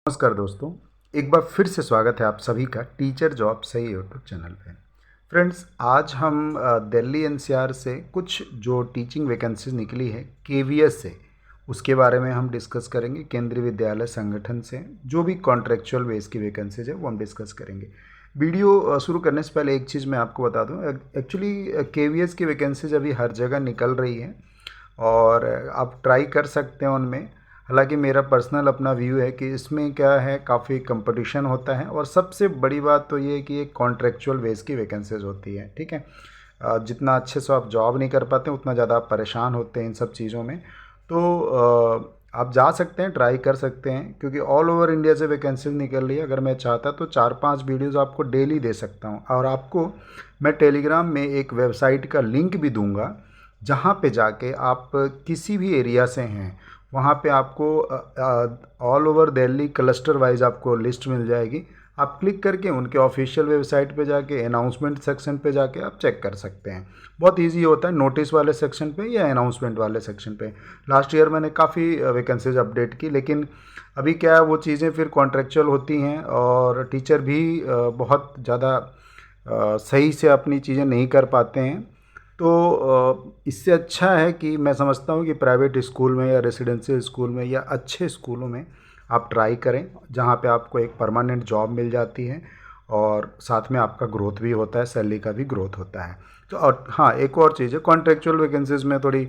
नमस्कार दोस्तों, एक बार फिर से स्वागत है आप सभी का टीचर जॉब सही यूट्यूब चैनल पे। फ्रेंड्स, आज हम दिल्ली एनसीआर से कुछ जो टीचिंग वैकेंसीज निकली है केवीएस से, उसके बारे में हम डिस्कस करेंगे। केंद्रीय विद्यालय संगठन से जो भी कॉन्ट्रेक्चुअल बेस की वैकेंसीज है वो हम डिस्कस करेंगे। वीडियो शुरू करने से पहले एक चीज़ मैं आपको बता दूँ। एक्चुअली केवीएस की वैकेंसीज अभी हर जगह निकल रही है और आप ट्राई कर सकते हैं उनमें। हालांकि मेरा पर्सनल अपना व्यू है कि इसमें क्या है, काफ़ी कंपटीशन होता है और सबसे बड़ी बात तो ये है कि एक कॉन्ट्रेक्चुअल बेस की वैकेंसीज होती है। ठीक है, जितना अच्छे से आप जॉब नहीं कर पाते उतना ज़्यादा आप परेशान होते हैं इन सब चीज़ों में। तो आप जा सकते हैं, ट्राई कर सकते हैं, क्योंकि ऑल ओवर इंडिया से वैकेंसीज निकल रही है। अगर मैं चाहता तो 4-5 वीडियोज़ आपको डेली दे सकता हूँ और आपको मैं टेलीग्राम में एक वेबसाइट का लिंक भी दूंगा, जहाँ पे जाके आप किसी भी एरिया से हैं वहाँ पे आपको all over Delhi cluster wise आपको लिस्ट मिल जाएगी। आप क्लिक करके उनके ऑफिशियल वेबसाइट पे जाके अनाउंसमेंट सेक्शन पे जाके आप चेक कर सकते हैं। बहुत इजी होता है, नोटिस वाले सेक्शन पे या अनाउंसमेंट वाले सेक्शन पे। लास्ट ईयर मैंने काफ़ी वैकेंसीज अपडेट की, लेकिन अभी क्या है, वो चीज़ें फिर कॉन्ट्रेक्चुअल होती हैं और टीचर भी बहुत ज़्यादा सही से अपनी चीज़ें नहीं कर पाते हैं। तो इससे अच्छा है कि मैं समझता हूँ कि प्राइवेट स्कूल में या रेसिडेंशियल स्कूल में या अच्छे स्कूलों में आप ट्राई करें, जहाँ पे आपको एक परमानेंट जॉब मिल जाती है और साथ में आपका ग्रोथ भी होता है, सैलरी का भी ग्रोथ होता है। तो और हाँ, एक और चीज़ है, कॉन्ट्रेक्चुअल वैकेंसीज में थोड़ी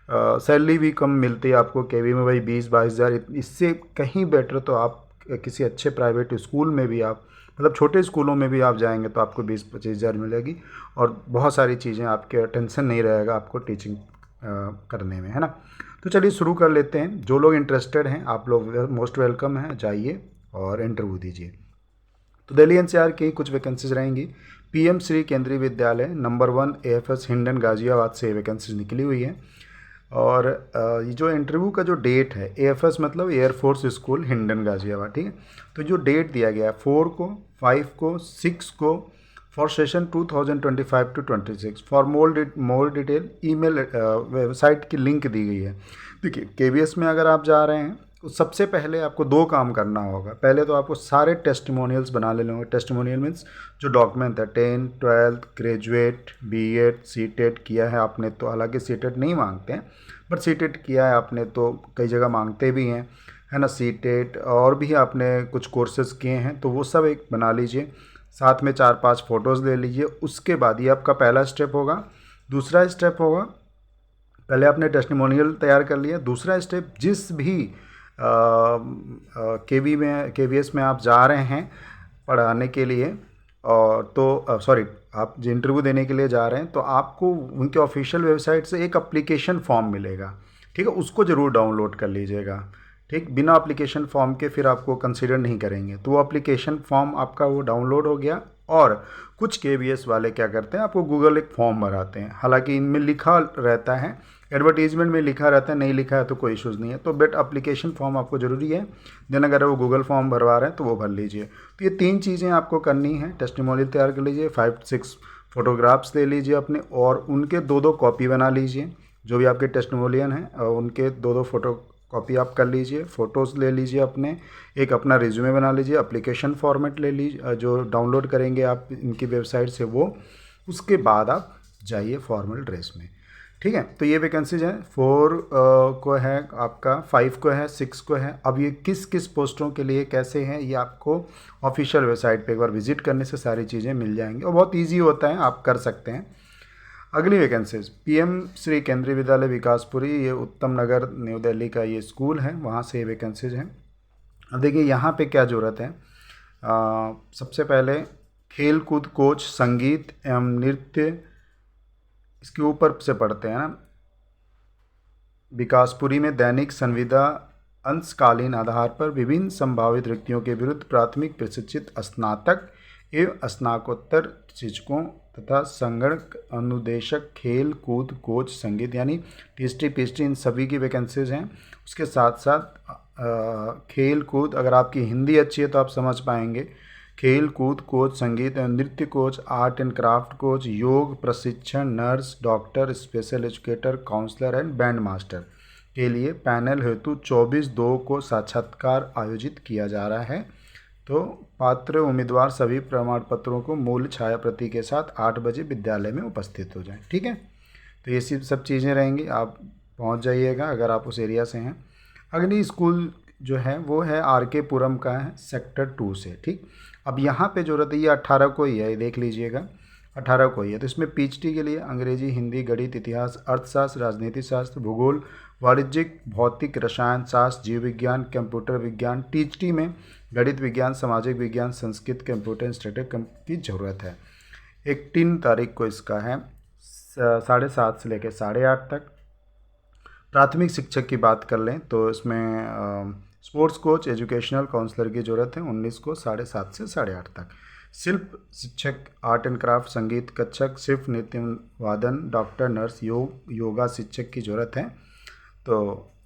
सैलरी भी कम मिलती है आपको। केवी में भाई 20-22 हज़ार, इससे कहीं बेटर तो आप किसी अच्छे प्राइवेट स्कूल में भी आप, मतलब छोटे स्कूलों में भी आप जाएंगे तो आपको 20-25 हज़ार मिलेगी और बहुत सारी चीज़ें, आपके टेंशन नहीं रहेगा आपको टीचिंग करने में, है ना। तो चलिए शुरू कर लेते हैं। जो लोग इंटरेस्टेड हैं, आप लोग मोस्ट वेलकम हैं, जाइए और इंटरव्यू दीजिए। तो दिल्ली एनसीआर की कुछ वैकेंसीज रहेंगी। पीएम श्री केंद्रीय विद्यालय नंबर 1 एएफएस हिंडन गाजियाबाद से वैकेंसीज निकली हुई है। और ये जो इंटरव्यू का जो डेट है, एएफएस मतलब एयरफोर्स स्कूल हिंडन गाजियाबाद, ठीक है। तो जो डेट दिया गया है 4 को, 5 को, 6 को, for session 2025 to 26। For more detail email website की लिंक दी गई है। देखिए, केवीएस में अगर आप जा रहे हैं तो सबसे पहले आपको 2 काम करना होगा। पहले तो आपको सारे टेस्टिमोनियल्स बना लेने होंगे। टेस्टिमोनियल मीन्स जो डॉक्यूमेंट है, 10, 12, ग्रेजुएट, बीएड, सीटेट किया है आपने तो, हालांकि सीटेट नहीं मांगते हैं, बट सीटेट किया है आपने तो कई जगह मांगते भी हैं, है ना। सीटेट और भी आपने कुछ कोर्सेज़ किए हैं तो वो सब एक बना लीजिए। साथ में 4-5 फ़ोटोज़ ले लीजिए। उसके बाद ये आपका पहला स्टेप होगा। दूसरा स्टेप होगा, पहले आपने टेस्टिमोनियल तैयार कर लिया। दूसरा स्टेप, जिस भी केवीएस में आप जा रहे हैं पढ़ाने के लिए, और तो सॉरी, आप जो इंटरव्यू देने के लिए जा रहे हैं, तो आपको उनके ऑफिशियल वेबसाइट से एक अप्लीकेशन फॉर्म मिलेगा, ठीक है। उसको ज़रूर डाउनलोड कर लीजिएगा, ठीक। बिना एप्लीकेशन फॉर्म के फिर आपको कंसीडर नहीं करेंगे। तो वो एप्लीकेशन फॉर्म आपका वो डाउनलोड हो गया। और कुछ केवीएस वाले क्या करते हैं, आपको गूगल एक फॉर्म भराते हैं। हालांकि इनमें लिखा रहता है, एडवर्टीजमेंट में लिखा रहता है, नहीं लिखा है तो कोई इशूज़ नहीं है। तो बट एप्लीकेशन फॉर्म आपको ज़रूरी है। देन अगर वो गूगल फॉर्म भरवा रहे हैं तो वो भर लीजिए। तो ये 3 चीज़ें आपको करनी है। टेस्टिमोनियल तैयार कर लीजिए, 5-6 फोटोग्राफ्स ले लीजिए अपने, और उनके 2-2 कॉपी बना लीजिए। जो भी आपके टेस्टिमोनियल हैं उनके 2-2 फोटो कॉपी आप कर लीजिए। फ़ोटोज़ ले लीजिए अपने, एक अपना रिज्यूमे बना लीजिए, एप्लीकेशन फॉर्मेट ले लीजिए जो डाउनलोड करेंगे आप इनकी वेबसाइट से वो। उसके बाद आप जाइए फॉर्मल ड्रेस में, ठीक है। तो ये वैकेंसीज हैं। 4 को है आपका, 5 को है, 6 को है। अब ये किस किस पोस्टों के लिए कैसे हैं, ये आपको ऑफिशियल वेबसाइट पे एक बार विजिट करने से सारी चीज़ें मिल जाएंगी और बहुत ईजी होता है, आप कर सकते हैं। अगली वैकेंसीज, पीएम श्री केंद्रीय विद्यालय विकासपुरी, ये उत्तम नगर न्यू दिल्ली का ये स्कूल है, वहाँ से ये वैकेंसीज हैं। अब देखिए यहाँ पे क्या ज़रूरत है। सबसे पहले खेल कूद कोच, संगीत एवं नृत्य, इसके ऊपर से पढ़ते हैं ना। विकासपुरी में दैनिक संविदा अंशकालीन आधार पर विभिन्न संभावित रिक्तियों के विरुद्ध प्राथमिक प्रशिक्षित स्नातक एवं स्नातकोत्तर शिक्षकों तथा संगणक अनुदेशक, खेल कूद कोच, संगीत, यानी टीएसटी पीएचडी, इन सभी की वैकेंसीज हैं। उसके साथ साथ खेल कूद, अगर आपकी हिंदी अच्छी है तो आप समझ पाएंगे। खेल कूद कोच, संगीत एवं नृत्य coach, art and craft coach, योग प्रशिक्षण, nurse, doctor, special educator, counsellor and band master, के लिए पैनल हेतु 24/2 को साक्षात्कार आयोजित किया जा रहा है। तो पात्र उम्मीदवार सभी प्रमाण पत्रों को मूल छाया प्रति के साथ 8 बजे विद्यालय में उपस्थित हो जाएं। ठीक है, तो ये सब चीज़ें रहेंगी, आप पहुंच जाइएगा अगर आप उस एरिया से हैं। अगली स्कूल जो है वो है RK पुरम का है, सेक्टर 2 से। ठीक, अब यहाँ पे जो रहता है ये 18 को ही है, ये देख लीजिएगा 18 को ही है। तो इसमें PhD के लिए अंग्रेजी, हिंदी, गणित, इतिहास, अर्थशास्त्र, राजनीति शास्त्र, भूगोल, वाणिज्यिक, भौतिक, रसायन शास्त्र, जीव विज्ञान, कंप्यूटर विज्ञान, THT में गणित विज्ञान, सामाजिक विज्ञान, संस्कृत, कंप्यूटर इंस्टीट्यूट की ज़रूरत है। 3 तारीख को इसका है 7:30 से लेकर 8:30 तक। प्राथमिक शिक्षक की बात कर लें तो इसमें स्पोर्ट्स कोच, एजुकेशनल काउंसलर की ज़रूरत है 19 को 7:30 से 8:30 तक। शिल्प शिक्षक, आर्ट एंड क्राफ्ट, संगीत कक्षक, सिर्फ नृत्य वादन, डॉक्टर, नर्स, योगा शिक्षक की ज़रूरत है। तो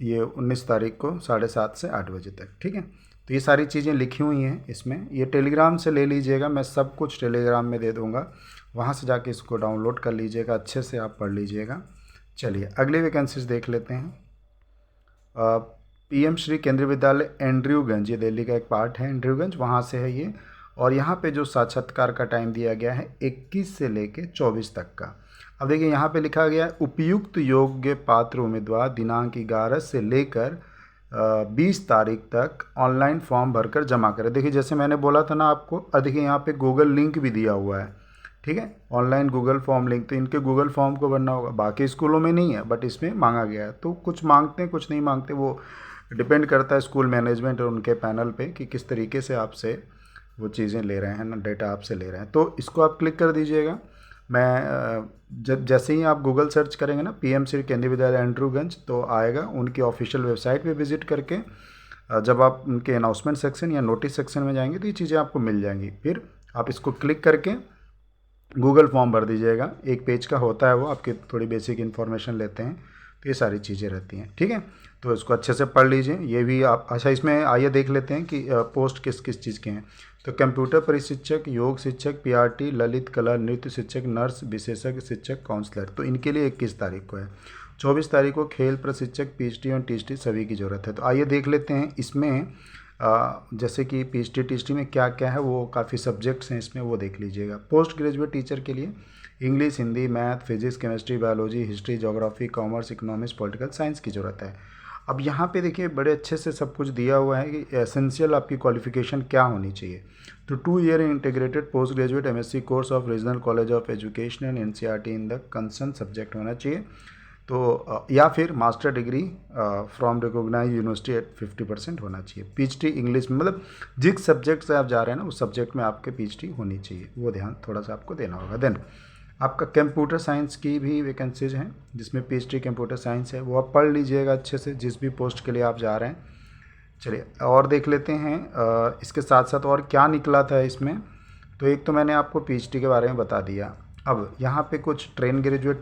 ये 19 तारीख को 7:30 से 8 बजे तक। ठीक है, तो ये सारी चीज़ें लिखी हुई हैं इसमें, ये टेलीग्राम से ले लीजिएगा, मैं सब कुछ टेलीग्राम में दे दूँगा, वहाँ से जाके इसको डाउनलोड कर लीजिएगा, अच्छे से आप पढ़ लीजिएगा। चलिए अगली वैकेंसीज देख लेते हैं। PM श्री केंद्रीय विद्यालय एंड्रयूगंज, ये दिल्ली का एक पार्ट है, एंड्रयूगंज वहाँ से है ये। और यहाँ पे जो साक्षात्कार का टाइम दिया गया है 21 से लेके 24 तक का। अब देखिए यहाँ पे लिखा गया है उपयुक्त योग्य पात्र उम्मीदवार दिनांक 11 से लेकर 20 तारीख तक ऑनलाइन फॉर्म भरकर जमा करें। देखिए जैसे मैंने बोला था ना आपको, देखिए यहाँ पे गूगल लिंक भी दिया हुआ है। ठीक है, ऑनलाइन गूगल फॉर्म लिंक, तो इनके गूगल फॉर्म को भरना होगा, बाकी स्कूलों में नहीं है बट इसमें मांगा गया है। तो कुछ मांगते हैं कुछ नहीं मांगते, वो डिपेंड करता है स्कूल मैनेजमेंट और उनके पैनल पे कि किस तरीके से आपसे वो चीज़ें ले रहे हैं ना, डेटा आपसे ले रहे हैं। तो इसको आप क्लिक कर दीजिएगा। मैं जैसे ही आप गूगल सर्च करेंगे ना PM श्री केंद्रीय विद्यालय एंड्रयूगंज, तो आएगा। उनकी ऑफिशियल वेबसाइट पे विजिट करके जब आप उनके अनाउंसमेंट सेक्शन या नोटिस सेक्शन में जाएंगे तो ये चीज़ें आपको मिल जाएंगी। फिर आप इसको क्लिक करके गूगल फॉर्म भर दीजिएगा। एक पेज का होता है वो, आपकी थोड़ी बेसिक इन्फॉर्मेशन लेते हैं, तो ये सारी चीज़ें रहती हैं। ठीक है, तो इसको अच्छे से पढ़ लीजिए। ये भी आप अच्छा, इसमें आइए देख लेते हैं कि पोस्ट किस किस चीज़ के हैं। तो कंप्यूटर प्रशिक्षक, योग शिक्षक, PRT, ललित कला नृत्य शिक्षक, नर्स, विशेषज्ञ शिक्षक, काउंसलर, तो इनके लिए 21 तारीख को है। 24 तारीख को खेल प्रशिक्षक, PhD और THT सभी की ज़रूरत है। तो आइए देख लेते हैं इसमें जैसे कि PhD THT में क्या क्या है, वो काफ़ी सब्जेक्ट्स हैं इसमें, वो देख लीजिएगा। पोस्ट ग्रेजुएट टीचर के लिए English, Hindi, math, physics, chemistry, biology, history, geography, commerce, economics, political science की ज़रूरत है। अब यहाँ पे देखिए बड़े अच्छे से सब कुछ दिया हुआ है कि एसेंशियल आपकी क्वालिफिकेशन क्या होनी चाहिए। तो 2 year integrated post graduate MSc course of regional college of education NCERT in the concern subject होना चाहिए। तो या फिर master degree from recognize university at 50% होना चाहिए। PhD इंग्लिश में, मतलब जिस सब्जेक्ट से आप जा रहे हैं ना उस सब्जेक्ट में आपके PhD होनी चाहिए, वो ध्यान थोड़ा सा आपको देना होगा। देन आपका कंप्यूटर साइंस की भी वैकेंसीज हैं जिसमें PhD कंप्यूटर साइंस है, वो आप पढ़ लीजिएगा अच्छे से जिस भी पोस्ट के लिए आप जा रहे हैं। चलिए और देख लेते हैं इसके साथ साथ और क्या निकला था इसमें। तो एक तो मैंने आपको PhD के बारे में बता दिया। अब यहाँ पे कुछ ट्रेन ग्रेजुएट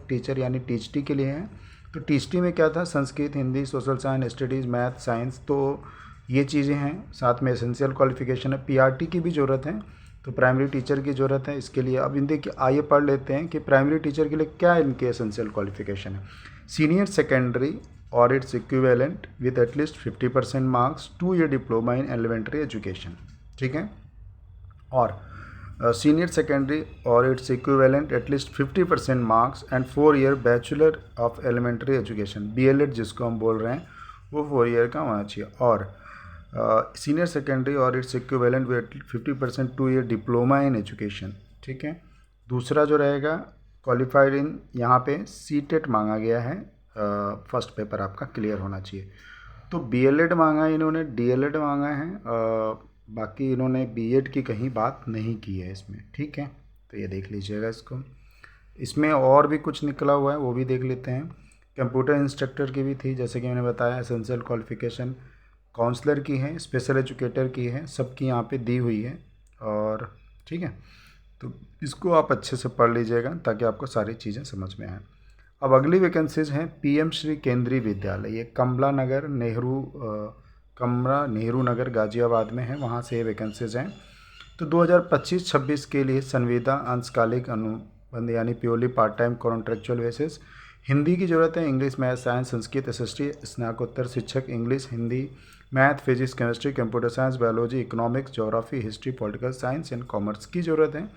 टीचर यानी THT के लिए हैं। तो THT में क्या था, Sanskrit, Hindi, social science studies, math, science, तो ये चीज़ें हैं। साथ में एसेंशियल क्वालिफिकेशन है। PRT की भी ज़रूरत है, तो प्राइमरी टीचर की ज़रूरत है इसके लिए। अब इन देखिए आइए पढ़ लेते हैं कि प्राइमरी टीचर के लिए क्या इनके एसेंशियल क्वालिफिकेशन है। सीनियर सेकेंडरी और its equivalent with at least 50% marks, 2 year diploma in elementary education. ठीक है, और सीनियर सेकेंडरी और its equivalent at least 50% marks and 4 year bachelor of elementary education, BLED जिसको हम बोल रहे हैं, वो 4 ईयर का होना चाहिए। और सीनियर सेकेंडरी और its equivalent with 50% 2 year diploma in education. ठीक है, दूसरा जो रहेगा क्वालिफाइड इन, यहाँ पे CTET मांगा गया है, फर्स्ट पेपर आपका क्लियर होना चाहिए। तो BLED मांगा है इन्होंने, DLED मांगा है, बाकी इन्होंने B.Ed की कहीं बात नहीं की है इसमें। ठीक है, तो ये देख लीजिएगा इसको। इसमें और भी कुछ निकला हुआ है वो भी देख लेते हैं। कंप्यूटर इंस्ट्रक्टर की भी थी, जैसे कि मैंने बताया एसेंशियल क्वालिफिकेशन। काउंसलर की है, स्पेशल एजुकेटर की है, सबकी यहाँ पे दी हुई है। और ठीक है, तो इसको आप अच्छे से पढ़ लीजिएगा ताकि आपको सारी चीज़ें समझ में आएँ। अब अगली वैकेंसीज हैं PM श्री केंद्रीय विद्यालय, ये कमला नेहरू नगर गाजियाबाद में है, वहाँ से ये वैकेंसीज हैं। तो 2025-26 के लिए संविदा अंशकालिक अनुबंध यानी purely part time contractual basis, Hindi की ज़रूरत है, English, math, science, Sanskrit, SST, स्नातकोत्तर शिक्षक English, Hindi, math, physics, chemistry, computer science, biology, economics, geography, history, political science and commerce की ज़रूरत है।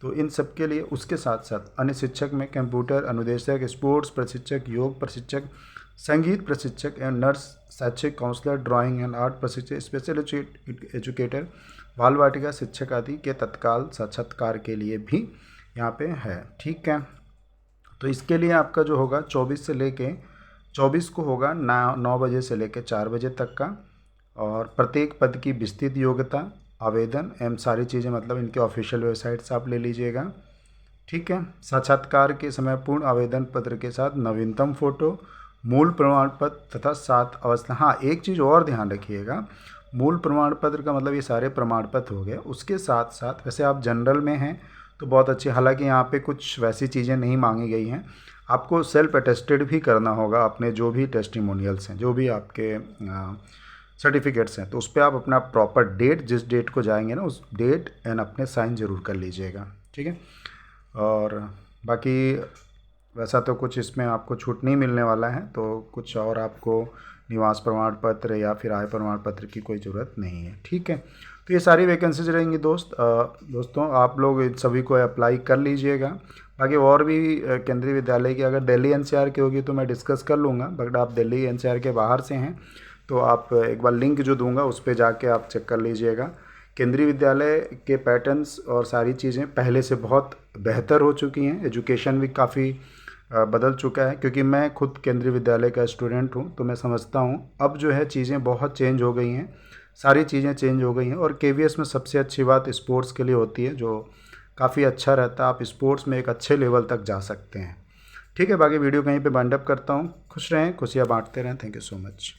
तो इन सब के लिए उसके साथ साथ अन्य शिक्षक में कंप्यूटर अनुदेशक, स्पोर्ट्स प्रशिक्षक, योग प्रशिक्षक, संगीत प्रशिक्षक एवं नर्स, शैक्षिक काउंसलर, ड्राइंग एंड आर्ट प्रशिक्षक, स्पेशल एजुकेटर, बाल वाटिका शिक्षक आदि के तत्काल साक्षात्कार के लिए भी यहाँ पे है। ठीक है, तो इसके लिए आपका जो होगा 24 को होगा 9 बजे से लेके 4 बजे तक का, और प्रत्येक पद की विस्तृत योग्यता, आवेदन एवं सारी चीज़ें मतलब इनके ऑफिशियल वेबसाइट से आप ले लीजिएगा। ठीक है, साक्षात्कार के समय पूर्ण आवेदन पत्र के साथ नवीनतम फोटो, मूल प्रमाण पत्र तथा 7 अवस्था। हाँ, एक चीज़ और ध्यान रखिएगा, मूल प्रमाण पत्र का मतलब ये सारे प्रमाण पत्र हो गए, उसके साथ साथ वैसे आप जनरल में हैं तो बहुत अच्छी, हालांकि यहाँ पे कुछ वैसी चीज़ें नहीं मांगी गई हैं, आपको सेल्फ अटेस्टेड भी करना होगा अपने जो भी टेस्टिमोनियल्स हैं, जो भी आपके सर्टिफिकेट्स हैं, तो उस पर आप अपना प्रॉपर डेट, जिस डेट को जाएंगे ना उस डेट एंड अपने साइन ज़रूर कर लीजिएगा। ठीक है, और बाकी वैसा तो कुछ इसमें आपको छूट नहीं मिलने वाला है, तो कुछ और आपको निवास प्रमाण पत्र या फिर आय प्रमाण पत्र की कोई ज़रूरत नहीं है। ठीक है, तो ये सारी वैकेंसीज रहेंगी दोस्तों, आप लोग इन सभी को अप्लाई कर लीजिएगा। बाकी और भी केंद्रीय विद्यालय की अगर दिल्ली एनसीआर की होगी तो मैं डिस्कस कर लूँगा, बट आप दिल्ली एनसीआर के बाहर से हैं तो आप एक बार लिंक जो दूंगा उस पर जाके आप चेक कर लीजिएगा। केंद्रीय विद्यालय के पैटर्न्स और सारी चीज़ें पहले से बहुत बेहतर हो चुकी हैं, एजुकेशन भी काफ़ी बदल चुका है, क्योंकि मैं खुद केंद्रीय विद्यालय का स्टूडेंट हूँ, तो मैं समझता हूँ अब जो है चीज़ें बहुत चेंज हो गई हैं, सारी चीज़ें चेंज हो गई हैं। और केवीएस में सबसे अच्छी बात स्पोर्ट्स के लिए होती है, जो काफ़ी अच्छा रहता है, आप स्पोर्ट्स में एक अच्छे लेवल तक जा सकते हैं। ठीक है, बाकी वीडियो कहीं पे वाइंड अप करता हूँ। खुश रहें, खुशियाँ बांटते रहें। Thank you so much.